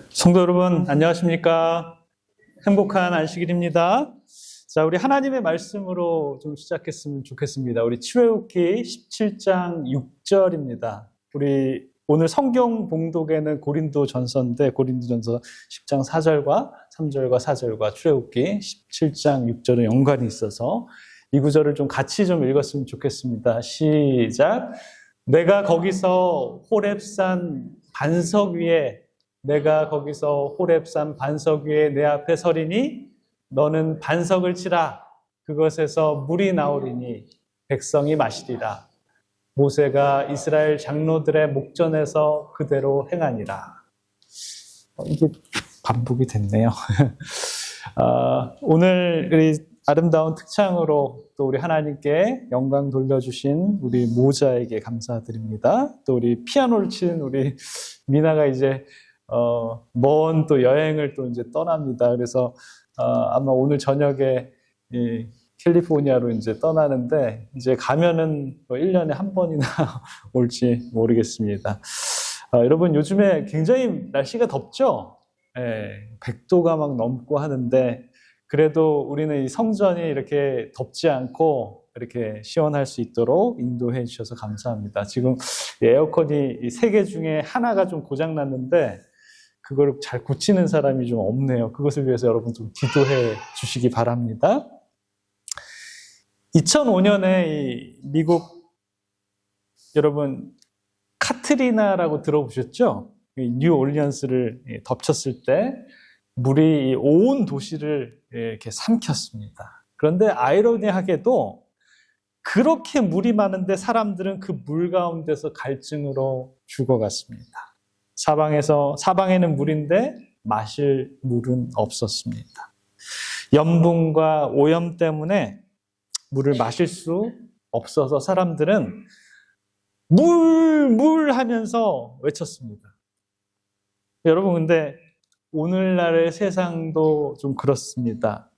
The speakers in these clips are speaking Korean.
성도 여러분, 안녕하십니까? 행복한 안식일입니다. 자, 우리 하나님의 말씀으로 좀 시작했으면 좋겠습니다. 우리 출애굽기 17장 6절입니다. 우리 오늘 성경 봉독에는 고린도전서인데 고린도전서 10장 4절과 3절과 4절과 출애굽기 17장 6절은 연관이 있어서 이 구절을 좀 같이 좀 읽었으면 좋겠습니다. 시작. 내가 거기서 호렙산 반석 위에 내 앞에 서리니 너는 반석을 치라. 그것에서 물이 나오리니 백성이 마시리라. 모세가 이스라엘 장로들의 목전에서 그대로 행하니라. 이게 반복이 됐네요. 오늘 우리 아름다운 특창으로 또 우리 하나님께 영광 돌려주신 우리 모자에게 감사드립니다. 또 우리 피아노를 치는 우리 미나가 이제 먼 또 여행을 또 이제 떠납니다. 그래서 아마 오늘 저녁에 이 캘리포니아로 이제 떠나는데 이제 가면은 1년에 한 번이나 올지 모르겠습니다. 여러분 요즘에 굉장히 날씨가 덥죠? 100도가 막 넘고 하는데 그래도 우리는 이 성전이 이렇게 덥지 않고 이렇게 시원할 수 있도록 인도해 주셔서 감사합니다. 지금 에어컨이 3개 중에 하나가 좀 고장 났는데 그걸 잘 고치는 사람이 좀 없네요. 그것을 위해서 여러분 좀 기도해 주시기 바랍니다. 2005년에 이 미국 여러분 카트리나라고 들어보셨죠? 뉴올리언스를 덮쳤을 때 물이 온 도시를 이렇게 삼켰습니다. 그런데 아이러니하게도 그렇게 물이 많은데 사람들은 그 물 가운데서 갈증으로 죽어갔습니다. 사방에는 물인데 마실 물은 없었습니다. 염분과 오염 때문에 물을 마실 수 없어서 사람들은 물 하면서 외쳤습니다. 여러분 근데 오늘날의 세상도 좀 그렇습니다.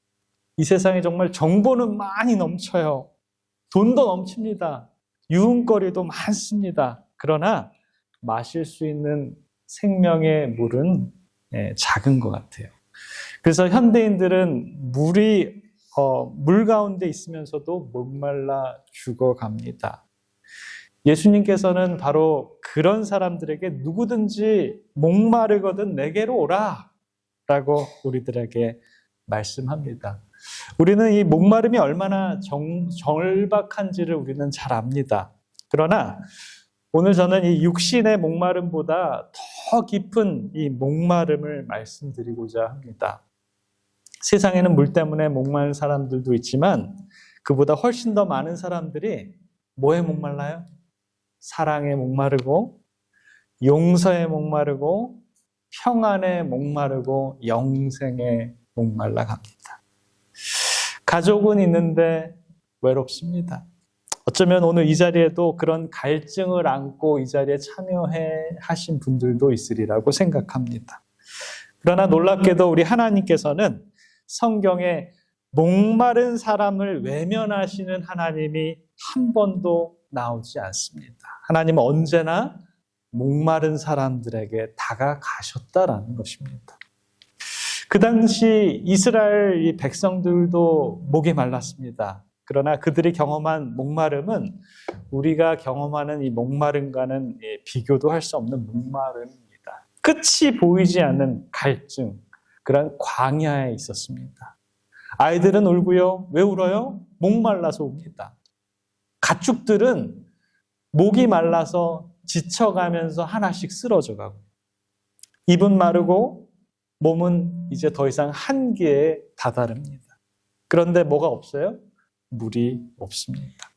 이 세상에 정말 정보는 많이 넘쳐요. 돈도 넘칩니다. 유흥거리도 많습니다. 그러나 마실 수 있는 생명의 물은 작은 것 같아요. 그래서 현대인들은 물이 물 가운데 있으면서도 목말라 죽어갑니다. 예수님께서는 바로 그런 사람들에게 누구든지 목마르거든 내게로 오라 라고 우리들에게 말씀합니다. 우리는 이 목마름이 얼마나 절박한지를 우리는 잘 압니다. 그러나 오늘 저는 이 육신의 목마름보다 더 깊은 이 목마름을 말씀드리고자 합니다. 세상에는 물 때문에 목마른 사람들도 있지만 그보다 훨씬 더 많은 사람들이 뭐에 목말라요? 사랑에 목마르고 용서에 목마르고 평안에 목마르고 영생에 목말라 갑니다. 가족은 있는데 외롭습니다. 어쩌면 오늘 이 자리에도 그런 갈증을 안고 이 자리에 참여해 하신 분들도 있으리라고 생각합니다. 그러나 놀랍게도 우리 하나님께서는 성경에 목마른 사람을 외면하시는 하나님이 한 번도 나오지 않습니다. 하나님은 언제나 목마른 사람들에게 다가가셨다라는 것입니다. 그 당시 이스라엘 이 백성들도 목이 말랐습니다. 그러나 그들이 경험한 목마름은 우리가 경험하는 이 목마름과는 비교도 할 수 없는 목마름입니다. 끝이 보이지 않는 갈증, 그런 광야에 있었습니다. 아이들은 울고요. 왜 울어요? 목말라서 웁니다. 가축들은 목이 말라서 지쳐가면서 하나씩 쓰러져가고 입은 마르고 몸은 이제 더 이상 한계에 다다릅니다. 그런데 뭐가 없어요? 물이 없습니다.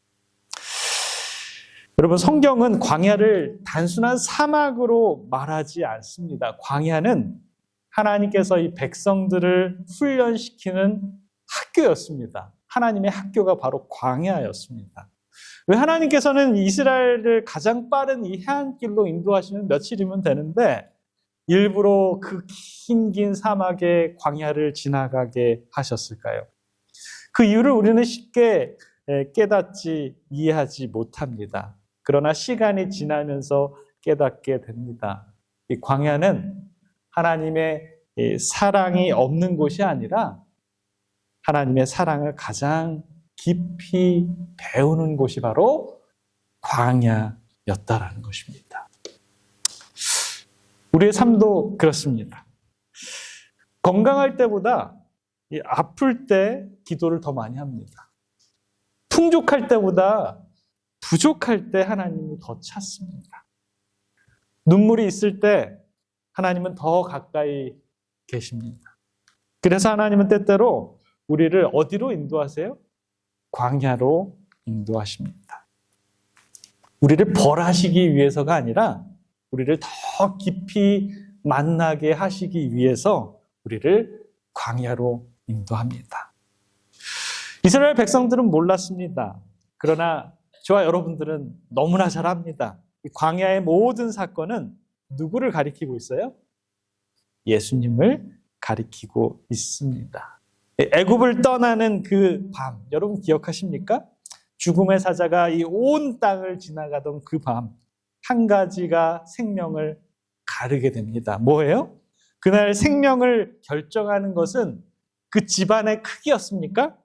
여러분 성경은 광야를 단순한 사막으로 말하지 않습니다. 광야는 하나님께서 이 백성들을 훈련시키는 학교였습니다. 하나님의 학교가 바로 광야였습니다. 왜 하나님께서는 이스라엘을 가장 빠른 이 해안길로 인도하시면 며칠이면 되는데 일부러 그 긴 사막의 광야를 지나가게 하셨을까요? 그 이유를 우리는 쉽게 깨닫지 이해하지 못합니다. 그러나 시간이 지나면서 깨닫게 됩니다. 이 광야는 하나님의 사랑이 없는 곳이 아니라 하나님의 사랑을 가장 깊이 배우는 곳이 바로 광야였다라는 것입니다. 우리의 삶도 그렇습니다. 건강할 때보다 아플 때 기도를 더 많이 합니다. 풍족할 때보다 부족할 때 하나님을 더 찾습니다. 눈물이 있을 때 하나님은 더 가까이 계십니다. 그래서 하나님은 때때로 우리를 어디로 인도하세요? 광야로 인도하십니다. 우리를 벌하시기 위해서가 아니라 우리를 더 깊이 만나게 하시기 위해서 우리를 광야로 인도합니다. 이스라엘 백성들은 몰랐습니다. 그러나 저와 여러분들은 너무나 잘 압니다. 이 광야의 모든 사건은 누구를 가리키고 있어요? 예수님을 가리키고 있습니다. 애굽을 떠나는 그 밤, 여러분 기억하십니까? 죽음의 사자가 이 온 땅을 지나가던 그 밤, 한 가지가 생명을 가르게 됩니다. 뭐예요? 그날 생명을 결정하는 것은 그 집안의 크기였습니까?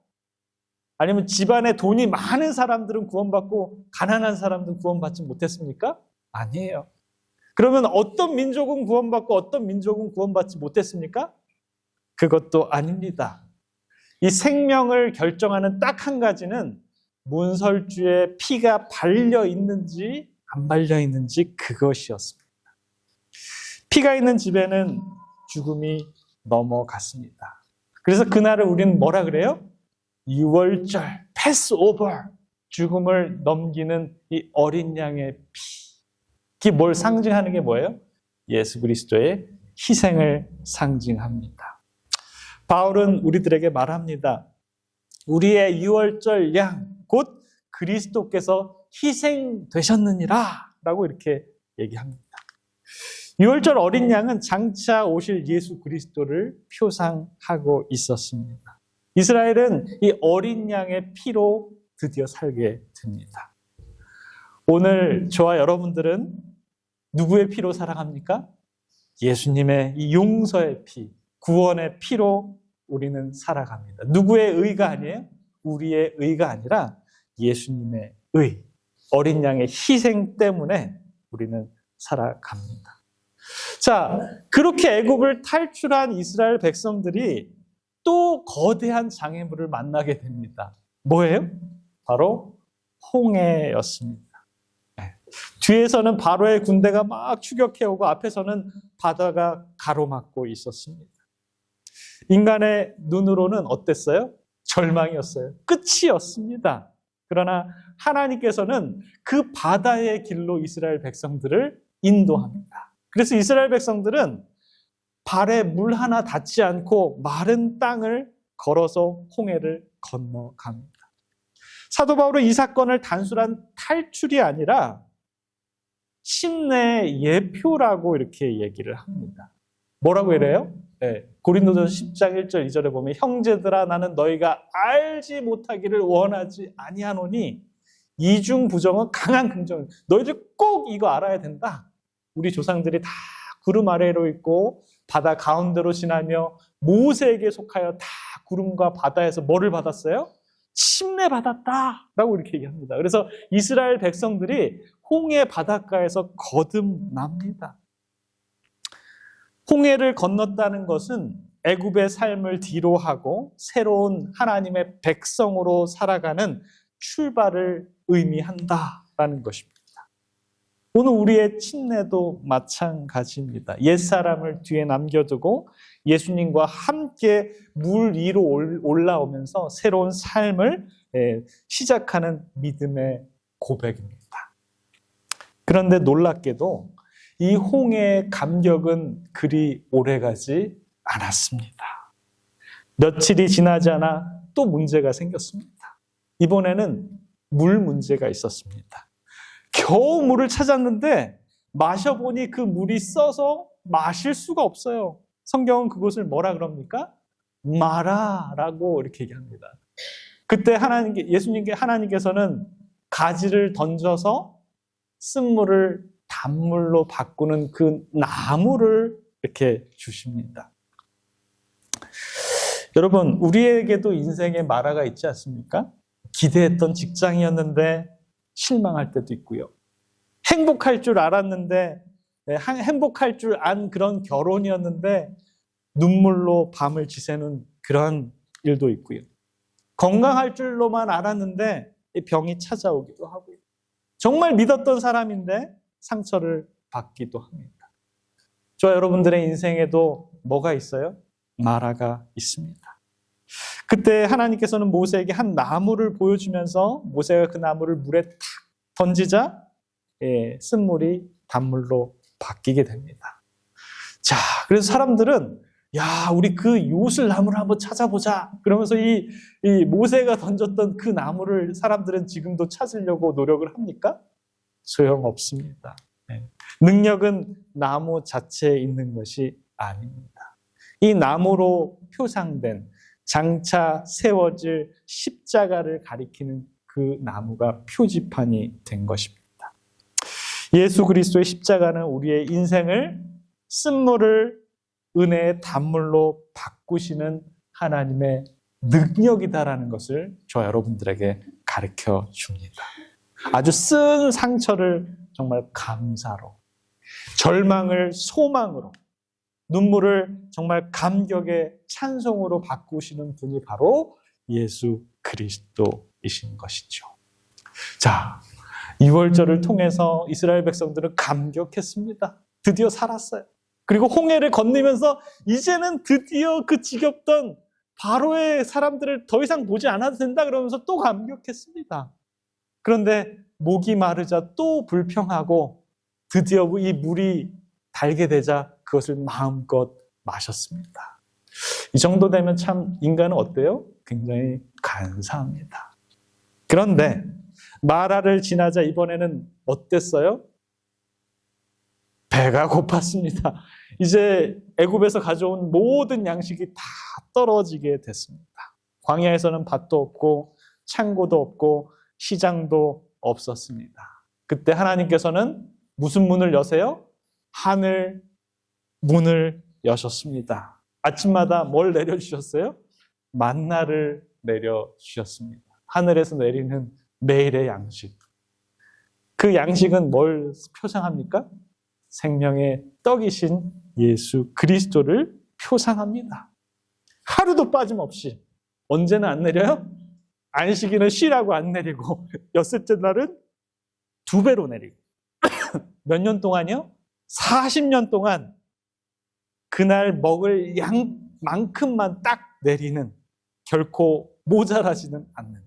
아니면 집안에 돈이 많은 사람들은 구원받고 가난한 사람들은 구원받지 못했습니까? 아니에요. 그러면 어떤 민족은 구원받고 어떤 민족은 구원받지 못했습니까? 그것도 아닙니다. 이 생명을 결정하는 딱 한 가지는 문설주에 피가 발려 있는지 안 발려 있는지 그것이었습니다. 피가 있는 집에는 죽음이 넘어갔습니다. 그래서 그날을 우리는 뭐라 그래요? 유월절, 패스오버, 죽음을 넘기는 이 어린 양의 피. 그게 뭘 상징하는 게 뭐예요? 예수 그리스도의 희생을 상징합니다. 바울은 우리들에게 말합니다. 우리의 유월절 양, 곧 그리스도께서 희생되셨느니라 라고 이렇게 얘기합니다. 유월절 어린 양은 장차 오실 예수 그리스도를 표상하고 있었습니다. 이스라엘은 이 어린 양의 피로 드디어 살게 됩니다. 오늘 저와 여러분들은 누구의 피로 살아갑니까? 예수님의 이 용서의 피, 구원의 피로 우리는 살아갑니다. 누구의 의가 아니에요? 우리의 의가 아니라 예수님의 의, 어린 양의 희생 때문에 우리는 살아갑니다. 자, 그렇게 애굽을 탈출한 이스라엘 백성들이 또 거대한 장애물을 만나게 됩니다. 뭐예요? 바로 홍해였습니다. 뒤에서는 바로의 군대가 막 추격해오고 앞에서는 바다가 가로막고 있었습니다. 인간의 눈으로는 어땠어요? 절망이었어요. 끝이었습니다. 그러나 하나님께서는 그 바다의 길로 이스라엘 백성들을 인도합니다. 그래서 이스라엘 백성들은 발에 물 하나 닿지 않고 마른 땅을 걸어서 홍해를 건너갑니다. 사도 바울은 이 사건을 단순한 탈출이 아니라 신내의 예표라고 이렇게 얘기를 합니다. 뭐라고 이래요? 고린도전서 10장 1절 2절에 보면 형제들아 나는 너희가 알지 못하기를 원하지 아니하노니 이중 부정은 강한 긍정. 너희들 꼭 이거 알아야 된다. 우리 조상들이 다 구름 아래로 있고 바다 가운데로 지나며 모세에게 속하여 다 구름과 바다에서 뭐를 받았어요? 침례받았다라고 이렇게 얘기합니다. 그래서 이스라엘 백성들이 홍해 바닷가에서 거듭납니다. 홍해를 건넜다는 것은 애굽의 삶을 뒤로하고 새로운 하나님의 백성으로 살아가는 출발을 의미한다라는 것입니다. 오늘 우리의 침례도 마찬가지입니다. 옛사람을 뒤에 남겨두고 예수님과 함께 물 위로 올라오면서 새로운 삶을 시작하는 믿음의 고백입니다. 그런데 놀랍게도 이 홍해의 감격은 그리 오래가지 않았습니다. 며칠이 지나지 않아 또 문제가 생겼습니다. 이번에는 물 문제가 있었습니다. 겨우 물을 찾았는데 마셔보니 그 물이 써서 마실 수가 없어요. 성경은 그것을 뭐라 그럽니까? 마라라고 이렇게 얘기합니다. 그때 하나님께서는 가지를 던져서 쓴물을 단물로 바꾸는 그 나무를 이렇게 주십니다. 여러분, 우리에게도 인생에 마라가 있지 않습니까? 기대했던 직장이었는데 실망할 때도 있고요. 행복할 줄 알았는데, 행복할 줄 안 그런 결혼이었는데 눈물로 밤을 지새는 그런 일도 있고요. 건강할 줄로만 알았는데 병이 찾아오기도 하고요. 정말 믿었던 사람인데 상처를 받기도 합니다. 저와 여러분들의 인생에도 뭐가 있어요? 마라가 있습니다. 그때 하나님께서는 모세에게 한 나무를 보여주면서 모세가 그 나무를 물에 탁 던지자 쓴물이 단물로 바뀌게 됩니다. 자, 그래서 사람들은 야, 우리 그 요술 나무를 한번 찾아보자. 그러면서 이 모세가 던졌던 그 나무를 사람들은 지금도 찾으려고 노력을 합니까? 소용없습니다. 능력은 나무 자체에 있는 것이 아닙니다. 이 나무로 표상된 장차 세워질 십자가를 가리키는 그 나무가 표지판이 된 것입니다. 예수 그리스도의 십자가는 우리의 인생을 쓴물을 은혜의 단물로 바꾸시는 하나님의 능력이다라는 것을 저 여러분들에게 가르쳐 줍니다. 아주 쓴 상처를 정말 감사로, 절망을 소망으로, 눈물을 정말 감격의 찬송으로 바꾸시는 분이 바로 예수 그리스도이신 것이죠. 자, 2월절을 통해서 이스라엘 백성들은 감격했습니다. 드디어 살았어요. 그리고 홍해를 건너면서 이제는 드디어 그 지겹던 바로의 사람들을 더 이상 보지 않아도 된다 그러면서 또 감격했습니다. 그런데 목이 마르자 또 불평하고 드디어 이 물이 달게 되자 그것을 마음껏 마셨습니다. 이 정도 되면 참 인간은 어때요? 굉장히 간사합니다. 그런데 마라를 지나자 이번에는 어땠어요? 배가 고팠습니다. 이제 애굽에서 가져온 모든 양식이 다 떨어지게 됐습니다. 광야에서는 밭도 없고 창고도 없고 시장도 없었습니다. 그때 하나님께서는 무슨 문을 여세요? 하늘 문을 여셨습니다. 아침마다 뭘 내려주셨어요? 만나를 내려주셨습니다. 하늘에서 내리는 매일의 양식. 그 양식은 뭘 표상합니까? 생명의 떡이신 예수 그리스도를 표상합니다. 하루도 빠짐없이. 언제는 안 내려요? 안식일은 쉬라고 안 내리고 엿새째 날은 2배로 내리고 몇 년 동안요? 40년 동안 그날 먹을 양만큼만 딱 내리는, 결코 모자라지는 않는.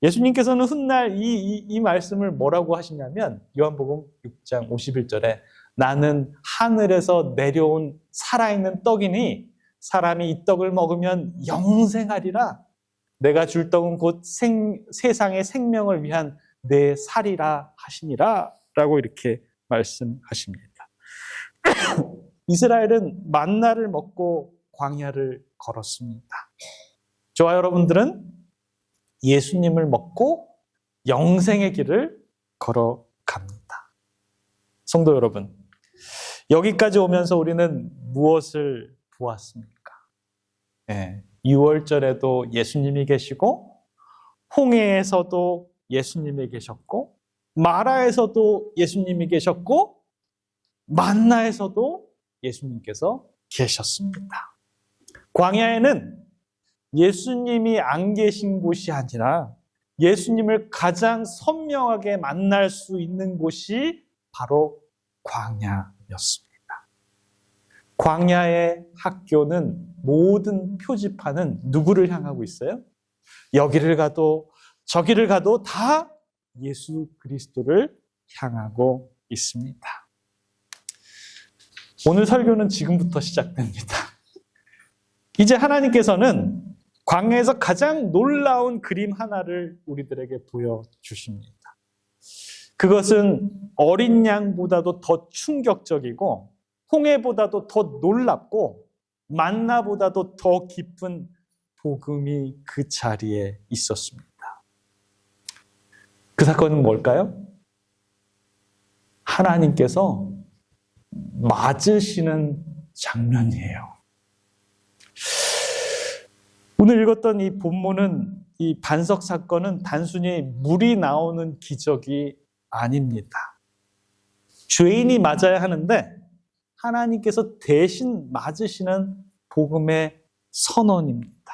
예수님께서는 훗날 이 말씀을 뭐라고 하시냐면 요한복음 6장 51절에 나는 하늘에서 내려온 살아있는 떡이니 사람이 이 떡을 먹으면 영생하리라. 내가 줄 떡은 곧 세상의 생명을 위한 내 살이라 하시니라 라고 이렇게 말씀하십니다. 이스라엘은 만나를 먹고 광야를 걸었습니다. 저와 여러분들은 예수님을 먹고 영생의 길을 걸어갑니다. 성도 여러분, 여기까지 오면서 우리는 무엇을 보았습니까? 6월절에도 예수님이 계시고 홍해에서도 예수님이 계셨고 마라에서도 예수님이 계셨고 만나에서도 예수님께서 계셨습니다. 광야에는 예수님이 안 계신 곳이 아니라 예수님을 가장 선명하게 만날 수 있는 곳이 바로 광야였습니다. 광야의 학교는 모든 표지판은 누구를 향하고 있어요? 여기를 가도 저기를 가도 다 예수 그리스도를 향하고 있습니다. 오늘 설교는 지금부터 시작됩니다. 이제 하나님께서는 광야에서 가장 놀라운 그림 하나를 우리들에게 보여주십니다. 그것은 어린 양보다도 더 충격적이고 홍해보다도 더 놀랍고 만나보다도 더 깊은 복음이 그 자리에 있었습니다. 그 사건은 뭘까요? 하나님께서 맞으시는 장면이에요. 오늘 읽었던 이 본문은, 이 반석 사건은 단순히 물이 나오는 기적이 아닙니다. 죄인이 맞아야 하는데 하나님께서 대신 맞으시는 복음의 선언입니다.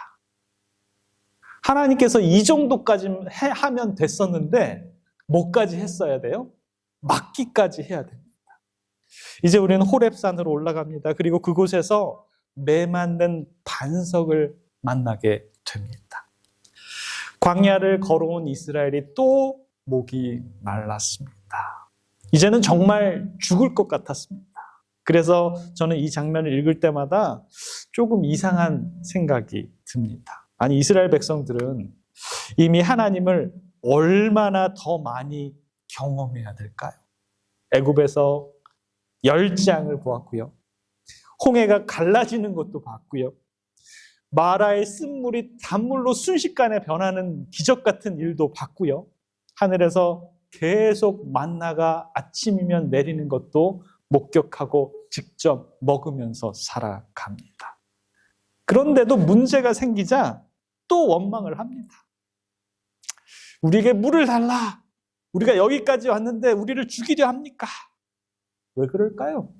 하나님께서 이 정도까지 하면 됐었는데 뭐까지 했어야 돼요? 막기까지 해야 됩니다. 이제 우리는 호렙산으로 올라갑니다. 그리고 그곳에서 매맞는 반석을 만나게 됩니다. 광야를 걸어온 이스라엘이 또 목이 말랐습니다. 이제는 정말 죽을 것 같았습니다. 그래서 저는 이 장면을 읽을 때마다 조금 이상한 생각이 듭니다. 아니, 이스라엘 백성들은 이미 하나님을 얼마나 더 많이 경험해야 될까요? 애굽에서 열장을 보았고요. 홍해가 갈라지는 것도 봤고요. 마라의 쓴물이 단물로 순식간에 변하는 기적 같은 일도 봤고요. 하늘에서 계속 만나가 아침이면 내리는 것도 목격하고 직접 먹으면서 살아갑니다. 그런데도 문제가 생기자 또 원망을 합니다. 우리에게 물을 달라. 우리가 여기까지 왔는데 우리를 죽이려 합니까? 왜 그럴까요?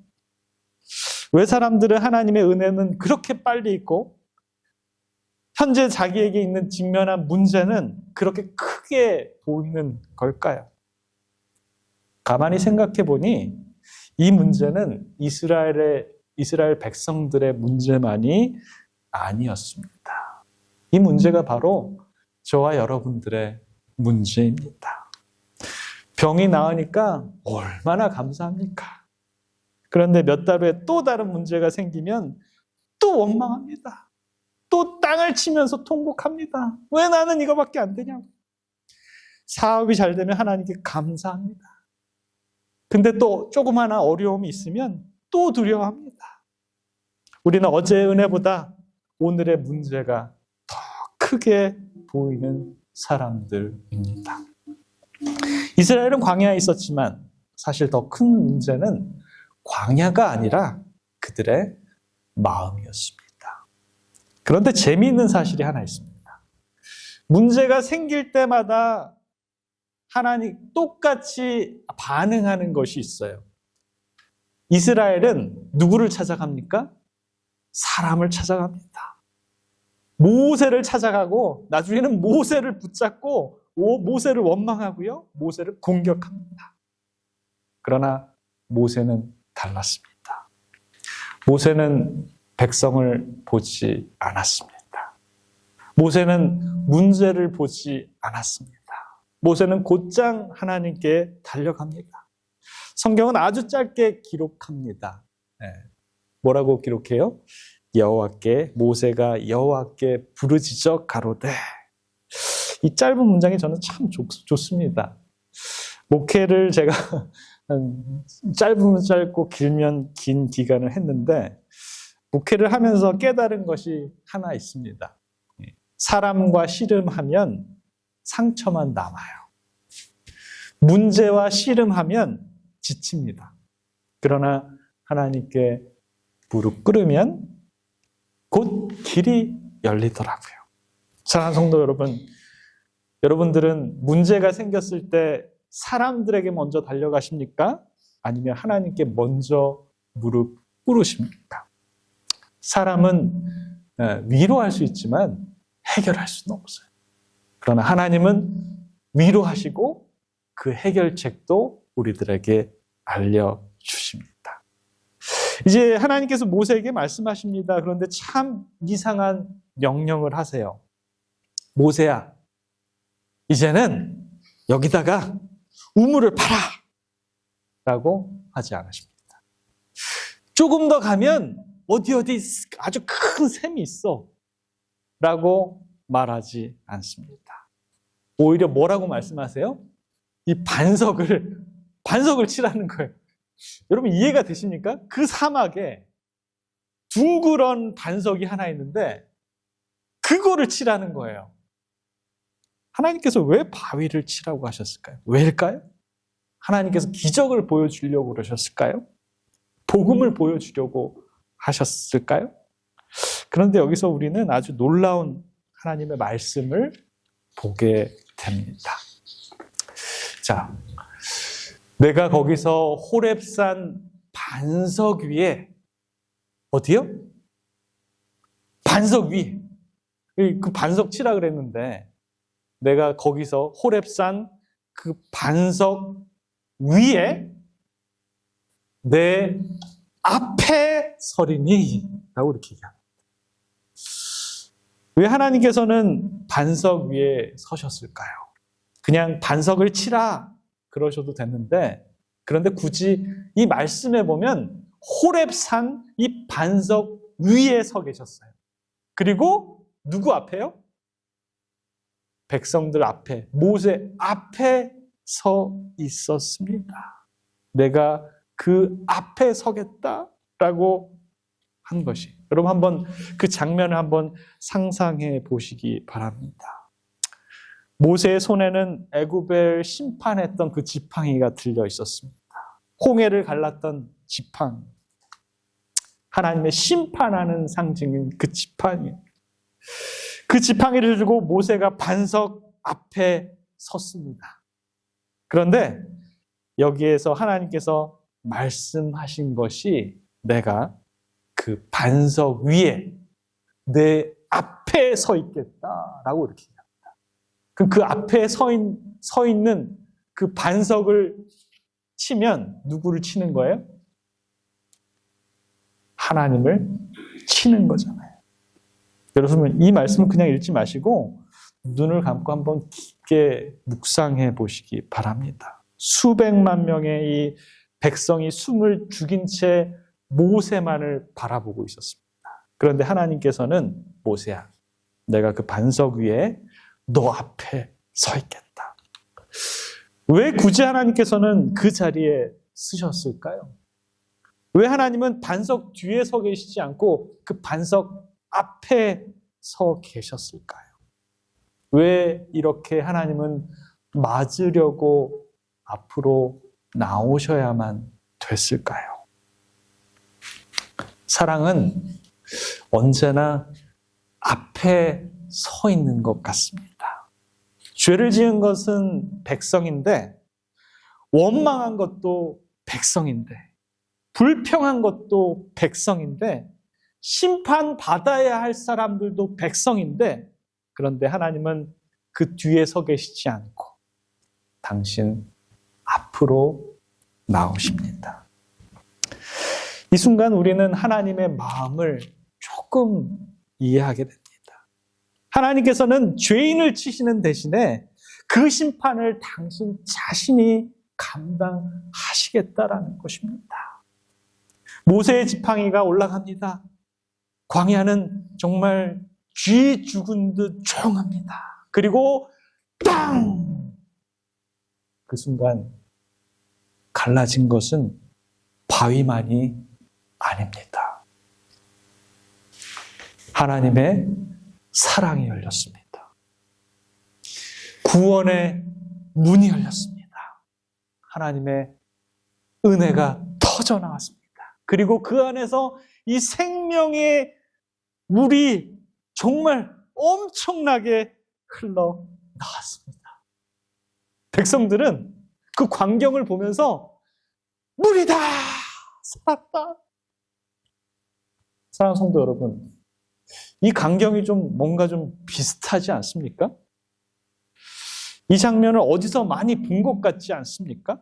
왜 사람들은 하나님의 은혜는 그렇게 빨리 있고 현재 자기에게 있는 직면한 문제는 그렇게 크게 보이는 걸까요? 가만히 생각해 보니 이 문제는 이스라엘 백성들의 문제만이 아니었습니다. 이 문제가 바로 저와 여러분들의 문제입니다. 병이 나으니까 얼마나 감사합니까? 그런데 몇 달 후에 또 다른 문제가 생기면 또 원망합니다. 또 땅을 치면서 통곡합니다. 왜 나는 이거밖에 안 되냐고. 사업이 잘 되면 하나님께 감사합니다. 근데 또 조금 하나 어려움이 있으면 또 두려워합니다. 우리는 어제의 은혜보다 오늘의 문제가 더 크게 보이는 사람들입니다. 이스라엘은 광야에 있었지만 사실 더 큰 문제는 광야가 아니라 그들의 마음이었습니다. 그런데 재미있는 사실이 하나 있습니다. 문제가 생길 때마다 하나님 똑같이 반응하는 것이 있어요. 이스라엘은 누구를 찾아갑니까? 사람을 찾아갑니다. 모세를 찾아가고 나중에는 모세를 붙잡고 모세를 원망하고요. 모세를 공격합니다. 그러나 모세는 달랐습니다. 모세는 백성을 보지 않았습니다. 모세는 문제를 보지 않았습니다. 모세는 곧장 하나님께 달려갑니다. 성경은 아주 짧게 기록합니다. 뭐라고 기록해요? 모세가 여호와께 부르짖어 가로되. 이 짧은 문장이 저는 참 좋습니다. 목회를 제가 짧으면 짧고 길면 긴 기간을 했는데 목회를 하면서 깨달은 것이 하나 있습니다. 사람과 씨름하면 상처만 남아요. 문제와 씨름하면 지칩니다. 그러나 하나님께 무릎 꿇으면 곧 길이 열리더라고요. 사랑하는 성도 여러분, 여러분들은 문제가 생겼을 때 사람들에게 먼저 달려가십니까? 아니면 하나님께 먼저 무릎 꿇으십니까? 사람은 위로할 수 있지만 해결할 수는 없어요. 그러나 하나님은 위로하시고 그 해결책도 우리들에게 알려주십니다. 이제 하나님께서 모세에게 말씀하십니다. 그런데 참 이상한 명령을 하세요. 모세야, 이제는 여기다가 우물을 파라! 라고 하지 않으십니다. 조금 더 가면 어디 아주 큰 샘이 있어 라고 말하지 않습니다. 오히려 뭐라고 말씀하세요? 이 반석을 치라는 거예요. 여러분 이해가 되십니까? 그 사막에 둥그런 반석이 하나 있는데 그거를 치라는 거예요. 하나님께서 왜 바위를 치라고 하셨을까요? 왜일까요? 하나님께서 기적을 보여주려고 그러셨을까요? 복음을 보여주려고 하셨을까요? 그런데 여기서 우리는 아주 놀라운 하나님의 말씀을 보게 됩니다. 자, 내가 거기서 호렙산 반석 위에, 어디요? 반석 위에. 그 반석 치라 그랬는데, 내가 거기서 호렙산 그 반석 위에 내 앞에 서리니 라고 이렇게 얘기합니다. 왜 하나님께서는 반석 위에 서셨을까요? 그냥 반석을 치라 그러셔도 됐는데, 그런데 굳이 이 말씀에 보면 호렙산 이 반석 위에 서 계셨어요. 그리고 누구 앞에요? 백성들 앞에, 모세 앞에 서 있었습니다. 내가 그 앞에 서겠다라고 한 것이. 여러분 한번 그 장면을 한번 상상해 보시기 바랍니다. 모세의 손에는 애굽을 심판했던 그 지팡이가 들려 있었습니다. 홍해를 갈랐던 지팡이. 하나님의 심판하는 상징인 그 지팡이. 그 지팡이를 들고 모세가 반석 앞에 섰습니다. 그런데 여기에서 하나님께서 말씀하신 것이 내가 그 반석 위에 내 앞에 서 있겠다라고 이렇게 얘기합니다. 그럼 그 앞에 서 있는 그 반석을 치면 누구를 치는 거예요? 하나님을 치는 거잖아요. 여러분 이 말씀을 그냥 읽지 마시고 눈을 감고 한번 깊게 묵상해 보시기 바랍니다. 수백만 명의 이 백성이 숨을 죽인 채 모세만을 바라보고 있었습니다. 그런데 하나님께서는 모세야, 내가 그 반석 위에 너 앞에 서 있겠다. 왜 굳이 하나님께서는 그 자리에 쓰셨을까요? 왜 하나님은 반석 뒤에 서 계시지 않고 그 반석 앞에 서 계셨을까요? 왜 이렇게 하나님은 맞으려고 앞으로 나오셔야만 됐을까요? 사랑은 언제나 앞에 서 있는 것 같습니다. 죄를 지은 것은 백성인데, 원망한 것도 백성인데, 불평한 것도 백성인데, 심판받아야 할 사람들도 백성인데, 그런데 하나님은 그 뒤에 서 계시지 않고 당신 앞으로 나오십니다. 이 순간 우리는 하나님의 마음을 조금 이해하게 됩니다. 하나님께서는 죄인을 치시는 대신에 그 심판을 당신 자신이 감당하시겠다라는 것입니다. 모세의 지팡이가 올라갑니다. 광야는 정말 쥐 죽은 듯 조용합니다. 그리고 땅! 그 순간 갈라진 것은 바위만이 아닙니다. 하나님의 사랑이 열렸습니다. 구원의 문이 열렸습니다. 하나님의 은혜가 터져나왔습니다. 그리고 그 안에서 이 생명의 물이 정말 엄청나게 흘러나왔습니다. 백성들은 그 광경을 보면서 물이다! 살았다! 사랑하는 성도 여러분, 이 광경이 뭔가 좀 비슷하지 않습니까? 이 장면을 어디서 많이 본 것 같지 않습니까?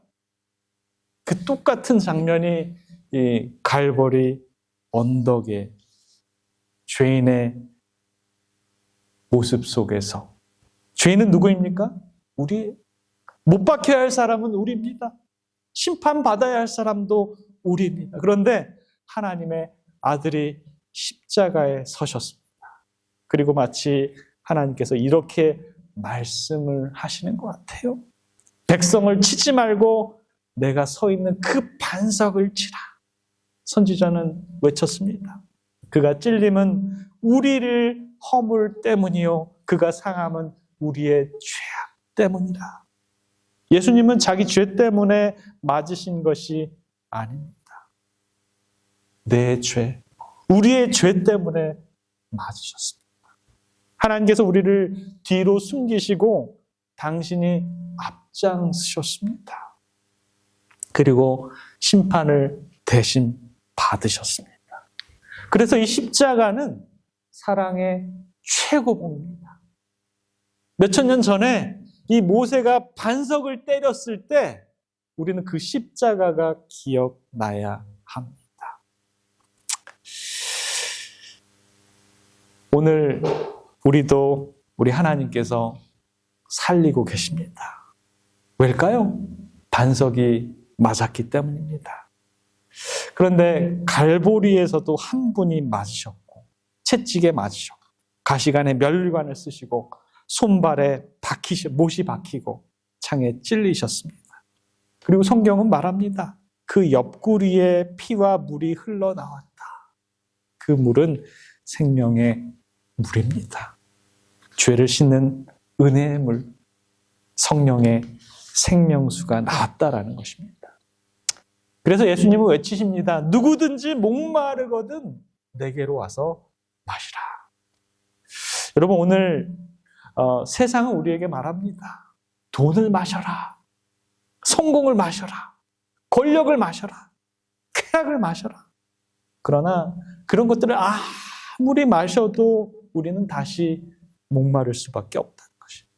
그 똑같은 장면이 이 갈보리 언덕에 죄인의 모습 속에서, 죄인은 누구입니까? 우리, 못 박혀야 할 사람은 우리입니다. 심판받아야 할 사람도 우리입니다. 그런데 하나님의 아들이 십자가에 서셨습니다. 그리고 마치 하나님께서 이렇게 말씀을 하시는 것 같아요. 백성을 치지 말고 내가 서 있는 그 반석을 치라. 선지자는 외쳤습니다. 그가 찔림은 우리를 허물 때문이요 그가 상함은 우리의 죄악 때문이라. 예수님은 자기 죄 때문에 맞으신 것이 아닙니다. 내 죄, 우리의 죄 때문에 맞으셨습니다. 하나님께서 우리를 뒤로 숨기시고 당신이 앞장서셨습니다. 그리고 심판을 대신 받으셨습니다. 그래서 이 십자가는 사랑의 최고봉입니다. 몇천 년 전에 이 모세가 반석을 때렸을 때 우리는 그 십자가가 기억나야 합니다. 오늘 우리도 우리 하나님께서 살리고 계십니다. 왜일까요? 반석이 맞았기 때문입니다. 그런데 갈보리에서도 한 분이 맞으셨고 채찍에 맞으셨고 가시관에 면류관을 쓰시고 손발에 못이 박히고 창에 찔리셨습니다. 그리고 성경은 말합니다. 그 옆구리에 피와 물이 흘러나왔다. 그 물은 생명의 물입니다. 죄를 씻는 은혜의 물, 성령의 생명수가 나왔다라는 것입니다. 그래서 예수님은 외치십니다. 누구든지 목마르거든 내게로 와서 마시라. 여러분 오늘 세상은 우리에게 말합니다. 돈을 마셔라. 성공을 마셔라. 권력을 마셔라. 쾌락을 마셔라. 그러나 그런 것들을 아무리 마셔도 우리는 다시 목마를 수밖에 없다는 것입니다.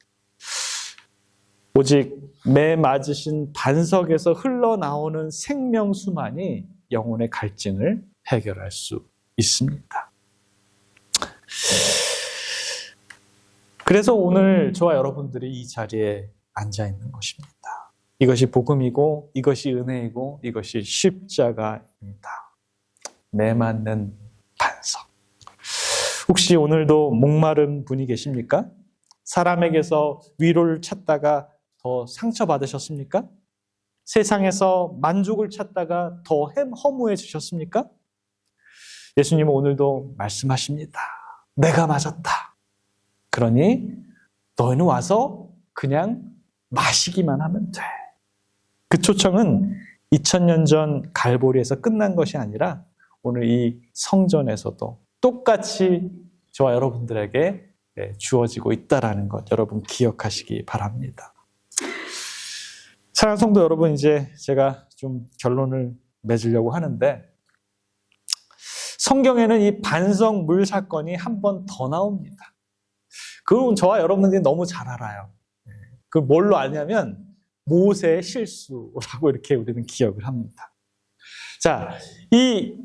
오직 매 맞으신 반석에서 흘러나오는 생명수만이 영혼의 갈증을 해결할 수 있습니다. 그래서 오늘 저와 여러분들이 이 자리에 앉아 있는 것입니다. 이것이 복음이고 이것이 은혜이고 이것이 십자가입니다. 매맞는 반석. 혹시 오늘도 목마른 분이 계십니까? 사람에게서 위로를 찾다가 더 상처받으셨습니까? 세상에서 만족을 찾다가 더 허무해지셨습니까? 예수님은 오늘도 말씀하십니다. 내가 맞았다. 그러니 너희는 와서 그냥 마시기만 하면 돼. 그 초청은 2000년 전 갈보리에서 끝난 것이 아니라 오늘 이 성전에서도 똑같이 저와 여러분들에게 주어지고 있다는 것 여러분 기억하시기 바랍니다. 사랑하는 성도 여러분, 이제 제가 좀 결론을 맺으려고 하는데 성경에는 이 반석 물 사건이 한 번 더 나옵니다. 그건 저와 여러분들이 너무 잘 알아요. 그 뭘로 아냐면 모세의 실수라고 이렇게 우리는 기억을 합니다. 자, 이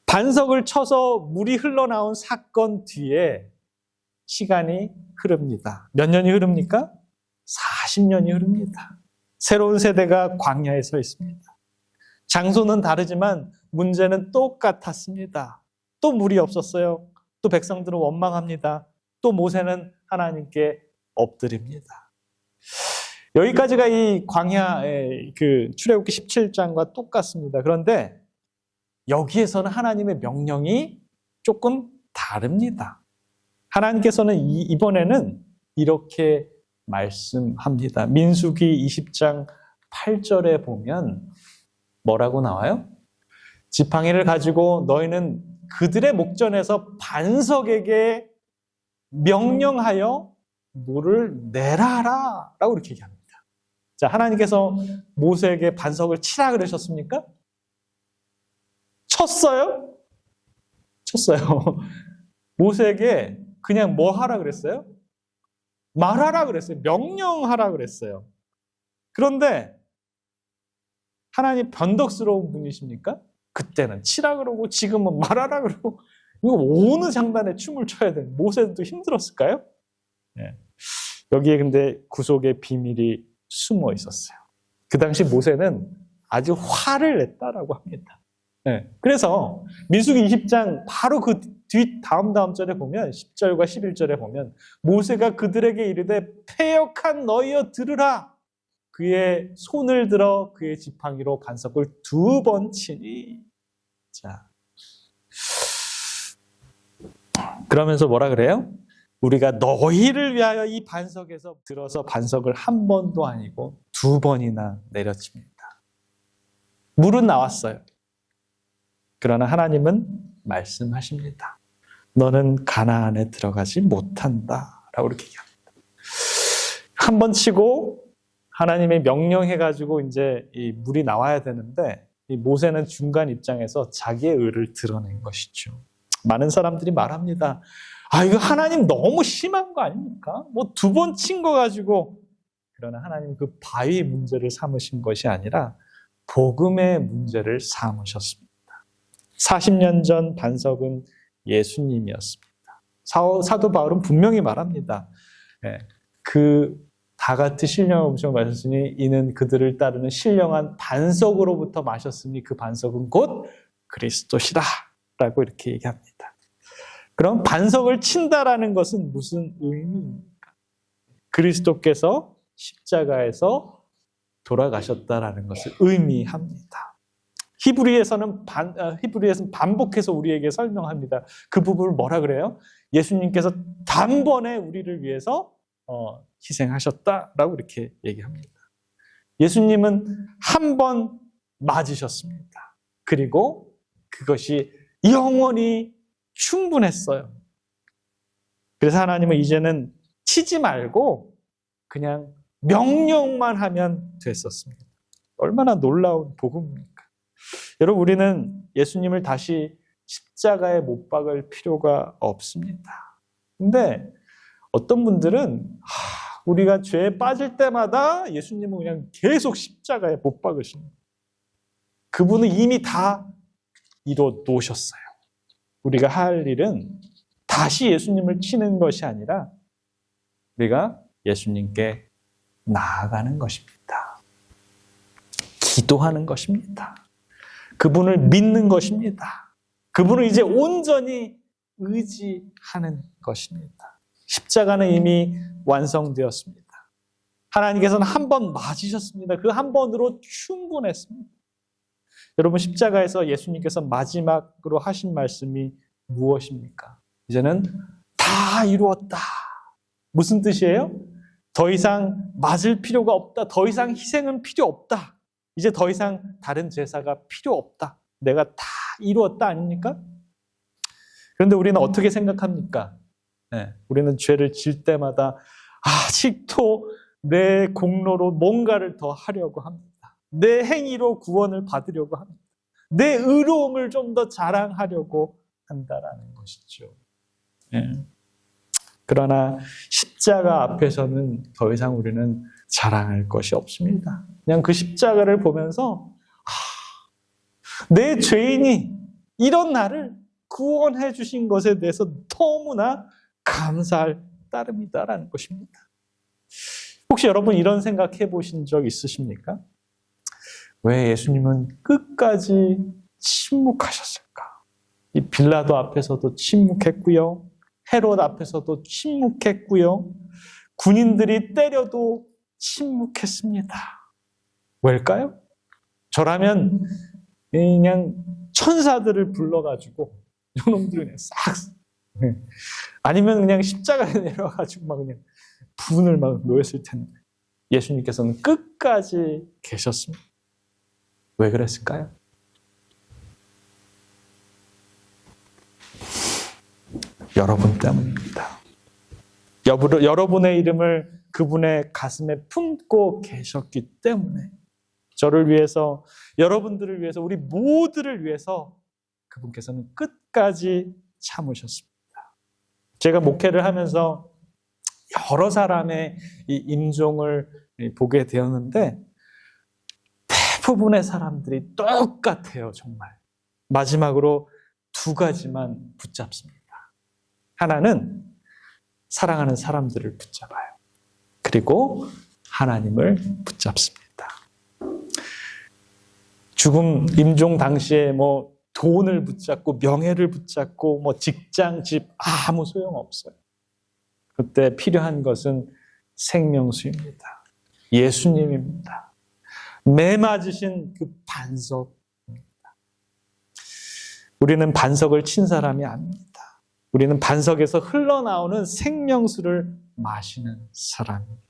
반석을 쳐서 물이 흘러나온 사건 뒤에 시간이 흐릅니다. 몇 년이 흐릅니까? 40년이 흐릅니다. 새로운 세대가 광야에 서 있습니다. 장소는 다르지만 문제는 똑같았습니다. 또 물이 없었어요. 또 백성들은 원망합니다. 또 모세는 하나님께 엎드립니다. 여기까지가 이 광야의 그 출애굽기 17장과 똑같습니다. 그런데 여기에서는 하나님의 명령이 조금 다릅니다. 하나님께서는 이번에는 이렇게 말씀합니다. 민수기 20장 8절에 보면 뭐라고 나와요? 지팡이를 가지고 너희는 그들의 목전에서 반석에게 명령하여 물을 내라라 라고 이렇게 얘기합니다. 자, 하나님께서 모세에게 반석을 치라 그러셨습니까? 쳤어요? 쳤어요. 모세에게 그냥 뭐 하라 그랬어요? 말하라 그랬어요. 명령하라 그랬어요. 그런데 하나님 변덕스러운 분이십니까? 그때는 치라 그러고 지금은 말하라 그러고 이거 어느 장단에 춤을 춰야 돼? 모세도 힘들었을까요? 네. 여기에 근데 구속의 비밀이 숨어 있었어요. 그 당시 모세는 아주 화를 냈다라고 합니다. 네. 그래서 민수기 20장 바로 그 다음 절에 보면 10절과 11절에 보면 모세가 그들에게 이르되 패역한 너희여 들으라. 그의 손을 들어 그의 지팡이로 반석을 2번 치니. 자, 그러면서 뭐라 그래요? 우리가 너희를 위하여 이 반석에서 들어서 반석을 한 번도 아니고 2번이나 내려칩니다. 물은 나왔어요. 그러나 하나님은 말씀하십니다. 너는 가나안에 들어가지 못한다 라고 이렇게 얘기합니다. 한 번 치고 하나님이 명령해가지고 이제 이 물이 나와야 되는데 이 모세는 중간 입장에서 자기의 의를 드러낸 것이죠. 많은 사람들이 말합니다. 이거 하나님 너무 심한 거 아닙니까? 뭐 2번 친 거 가지고. 그러나 하나님 그 바위 문제를 삼으신 것이 아니라 복음의 문제를 삼으셨습니다. 40년 전 반석은 예수님이었습니다. 사도 바울은 분명히 말합니다. 그 다 같이 신령한 음식을 마셨으니 이는 그들을 따르는 신령한 반석으로부터 마셨으니 그 반석은 곧 그리스도시다 라고 이렇게 얘기합니다. 그럼 반석을 친다라는 것은 무슨 의미입니까? 그리스도께서 십자가에서 돌아가셨다라는 것을 의미합니다. 히브리에서는 반복해서 우리에게 설명합니다. 그 부분을 뭐라 그래요? 예수님께서 단번에 우리를 위해서 희생하셨다라고 이렇게 얘기합니다. 예수님은 한 번 맞으셨습니다. 그리고 그것이 영원히 충분했어요. 그래서 하나님은 이제는 치지 말고 그냥 명령만 하면 됐었습니다. 얼마나 놀라운 복음입니까? 여러분, 우리는 예수님을 다시 십자가에 못 박을 필요가 없습니다. 근데 어떤 분들은 우리가 죄에 빠질 때마다 예수님은 그냥 계속 십자가에 못 박으십니다. 그분은 이미 다 이뤄 놓으셨어요. 우리가 할 일은 다시 예수님을 치는 것이 아니라 우리가 예수님께 나아가는 것입니다. 기도하는 것입니다. 그분을 믿는 것입니다. 그분을 이제 온전히 의지하는 것입니다. 십자가는 이미 완성되었습니다. 하나님께서는 한 번 맞으셨습니다. 그 한 번으로 충분했습니다. 여러분, 십자가에서 예수님께서 마지막으로 하신 말씀이 무엇입니까? 이제는 다 이루었다. 무슨 뜻이에요? 더 이상 맞을 필요가 없다. 더 이상 희생은 필요 없다. 이제 더 이상 다른 제사가 필요 없다. 내가 다 이루었다 아닙니까? 그런데 우리는 어떻게 생각합니까? 우리는 죄를 질 때마다 아직도 내 공로로 뭔가를 더 하려고 합니다. 내 행위로 구원을 받으려고 합니다. 내 의로움을 좀 더 자랑하려고 한다라는 것이죠. 그러나 십자가 앞에서는 더 이상 우리는 자랑할 것이 없습니다. 그냥 그 십자가를 보면서 내 죄인이 이런 나를 구원해 주신 것에 대해서 너무나 감사할 따름이다라는 것입니다. 혹시 여러분 이런 생각해 보신 적 있으십니까? 왜 예수님은 끝까지 침묵하셨을까? 이 빌라도 앞에서도 침묵했고요. 헤롯 앞에서도 침묵했고요. 군인들이 때려도 침묵했습니다. 왜일까요? 저라면 그냥 천사들을 불러가지고 이놈들을 그냥 싹 아니면 그냥 십자가에 내려가지고 막 그냥 분을 막 놓였을 텐데 예수님께서는 끝까지 계셨습니다. 왜 그랬을까요? 여러분 때문입니다. 여러분의 이름을 그분의 가슴에 품고 계셨기 때문에 저를 위해서, 여러분들을 위해서, 우리 모두를 위해서 그분께서는 끝까지 참으셨습니다. 제가 목회를 하면서 여러 사람의 이 임종을 보게 되었는데 대부분의 사람들이 똑같아요. 정말 마지막으로 2가지만 붙잡습니다. 하나는 사랑하는 사람들을 붙잡아요. 그리고 하나님을 붙잡습니다. 죽음 임종 당시에 뭐 돈을 붙잡고 명예를 붙잡고 뭐 직장, 집 아무 소용없어요. 그때 필요한 것은 생명수입니다. 예수님입니다. 매 맞으신 그 반석입니다. 우리는 반석을 친 사람이 아닙니다. 우리는 반석에서 흘러나오는 생명수를 마시는 사람입니다.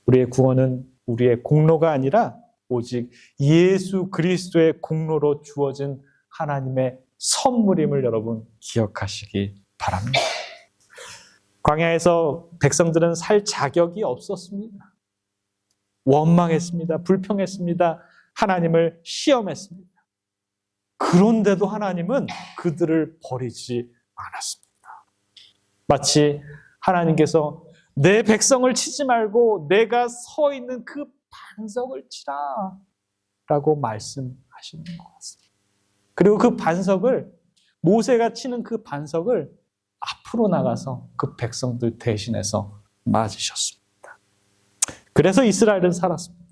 우리의 구원은 우리의 공로가 아니라 오직 예수 그리스도의 공로로 주어진 하나님의 선물임을 여러분 기억하시기 바랍니다. 광야에서 백성들은 살 자격이 없었습니다. 원망했습니다. 불평했습니다. 하나님을 시험했습니다. 그런데도 하나님은 그들을 버리지 않았습니다. 마치 하나님께서 내 백성을 치지 말고 내가 서 있는 그 반석을 치라 라고 말씀하시는 것 같습니다. 그리고 그 반석을, 모세가 치는 그 반석을 앞으로 나가서 그 백성들 대신해서 맞으셨습니다. 그래서 이스라엘은 살았습니다.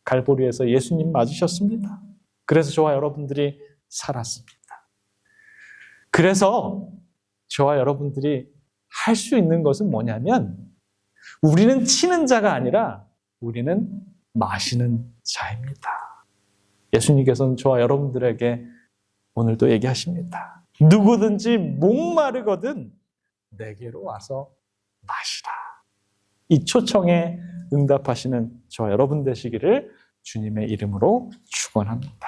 갈보리에서 예수님 맞으셨습니다. 그래서 저와 여러분들이 살았습니다. 그래서 저와 여러분들이 할 수 있는 것은 뭐냐면 우리는 치는 자가 아니라 우리는 마시는 자입니다. 예수님께서는 저와 여러분들에게 오늘도 얘기하십니다. 누구든지 목마르거든 내게로 와서 마시라. 이 초청에 응답하시는 저와 여러분 되시기를 주님의 이름으로 축원합니다.